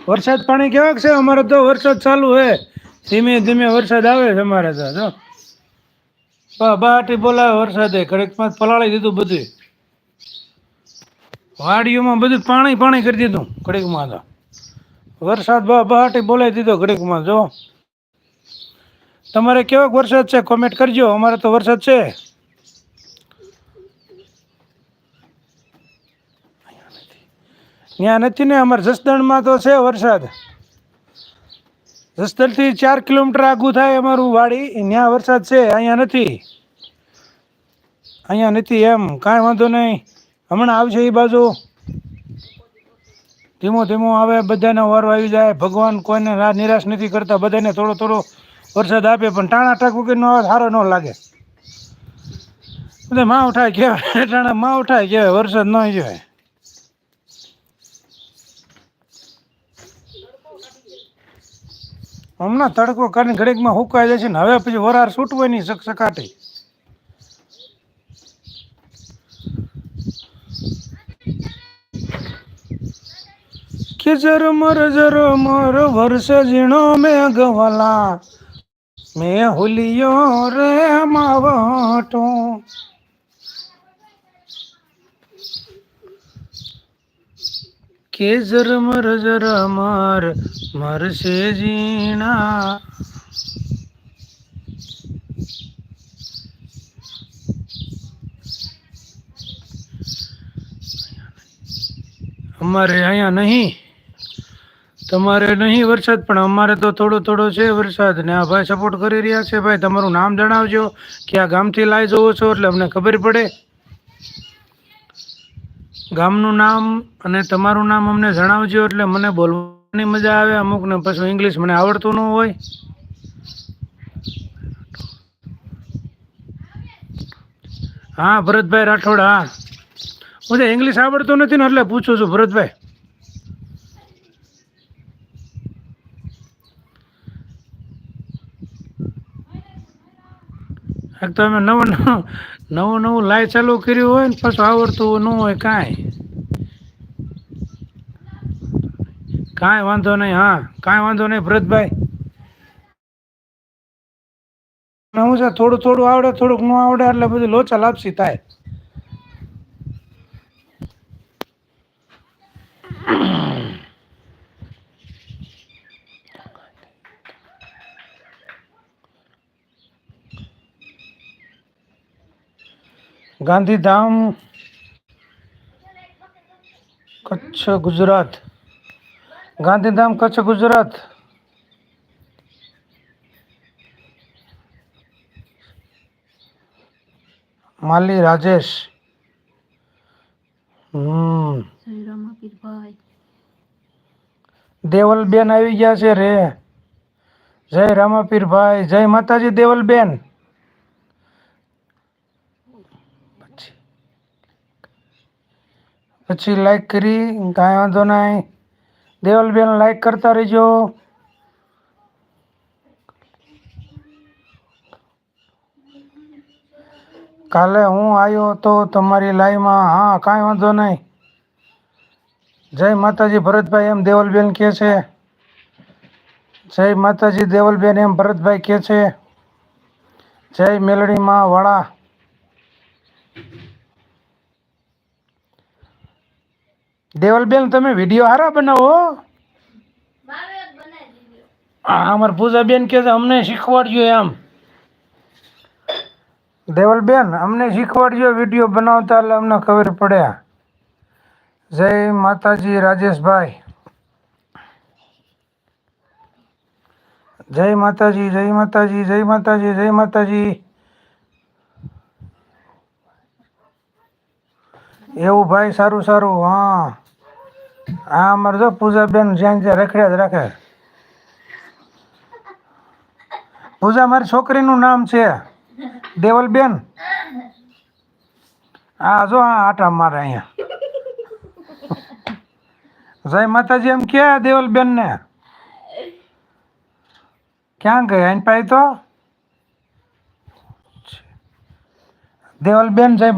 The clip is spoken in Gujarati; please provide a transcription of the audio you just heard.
વરસાદ પાણી કેવાક છે? અમારે તો વરસાદ ચાલુ હે, ધીમે ધીમે વરસાદ આવે છે અમારે તો. જો બહાટી બોલાવે વરસાદે, ઘડીકમાં પલાળી દીધું બધું. વાડીઓમાં બધું પાણી પાણી કરી દીધું ઘડીકમાં તો. વરસાદ બહાટી બોલાવી દીધો ઘડીકમાં. જો તમારે કેવોક વરસાદ છે કોમેન્ટ કરજો. અમારે તો વરસાદ છે. ત્યાં નથી ને, અમારે જસદણમાં તો છે વરસાદ. જસદણથી 4 કિલોમીટર આગું થાય અમારું વાડી, ત્યાં વરસાદ છે, અહીંયા નથી. અહીંયા નથી એમ. કાંઈ વાંધો નહીં, હમણાં આવશે એ બાજુ. ધીમો ધીમો આવે, બધાને વારો આવી જાય. ભગવાન કોઈને નિરાશ નથી કરતા, બધાને થોડો થોડો વરસાદ આપે, પણ ટાણા ટાક વગરનો આવે સારો ન લાગે. બધા માં ઉઠાય કહેવાય, ટાણા માં ઉઠાય કહેવાય, વરસાદ ન કહેવાય. હમણાં તડકો કરીને ઘડીકમાં હુકાઈ જાય છે ને, હવે પછી વરાર છૂટવાય નહીં સકાટી. કે ઝરમર વર્ષ ઝીણો મેઘવાલા, મેં હુલિયો રે માવટો. કે ઝરમર મરશે ઝીણા. અમારે અહીંયા નહીં, તમારે નહીં વરસાદ, પણ અમારે તો થોડો થોડો છે વરસાદ. ને આ ભાઈ સપોર્ટ કરી રહ્યા છે. ભાઈ તમારું નામ જણાવજો, ક્યાં ગામથી લાઈ જોવો છો, એટલે અમને ખબર પડે. ગામનું નામ અને તમારું નામ અમને જણાવજો, એટલે મને બોલવાની મજા આવે. અમુકને પછી ઇંગ્લિશ મને આવડતું ન હોય. હા ભરતભાઈ રાઠોડ, હા મને ઇંગ્લિશ આવડતું નથી ને, એટલે પૂછું છું ભરતભાઈ. એક તો અમે નવું નવું લાઈ ચાલુ કર્યું હોય ને, પાછું આવડતું ન હોય કાંઈ વાંધો નહીં. હા કાંઈ વાંધો નહીં ભરતભાઈ. હું છે થોડું થોડું આવડે, થોડુંક ન આવડે, એટલે બધું લોચા લાપસી થાય. ગાંધીધામ, કચ્છ, ગુજરાત. ગાંધીધામ, કચ્છ, ગુજરાત. માલી રાજેશ. દેવલબેન આવી ગયા છે રે. જય રામાપીરભાઈ, જય માતાજી દેવલબેન. પછી લાઈક કરી, કાંઈ વાંધો નહીં. દેવલબેન લાઈક કરતા રહેજો. કાલે હું આવ્યો તો તમારી લાઈવમાં. હા કાંઈ વાંધો નહીં. જય માતાજી ભરતભાઈ, એમ દેવલબેન કહે છે. જય માતાજી દેવલબેન, એમ ભરતભાઈ કહે છે. જય મેલડીમાં વાળા. દેવલબેન તમે વિડીયો સારા બનાવો. હા અમારે પૂજાબેન કહે છે અમને શીખવાડજો એમ. દેવલબેન અમને શીખવાડજો વિડીયો બનાવતા, એટલે અમને ખબર પડે. જય માતાજી રાજેશભાઈ. જય માતાજી, જય માતાજી, જય માતાજી, જય માતાજી. એવું ભાઈ, સારું સારું. હા હા અમારે જો પૂજાબેન જ્યાં જ્યાં રખડ્યા જ રાખે. પૂજા મારી છોકરીનું નામ છે દેવલબેન. હા જો હા આટા મારે અહીંયા. જય માતાજી એમ કે દેવલબેન ને. ક્યાં ગયા એન પાઈ તો દેવલબેન? જય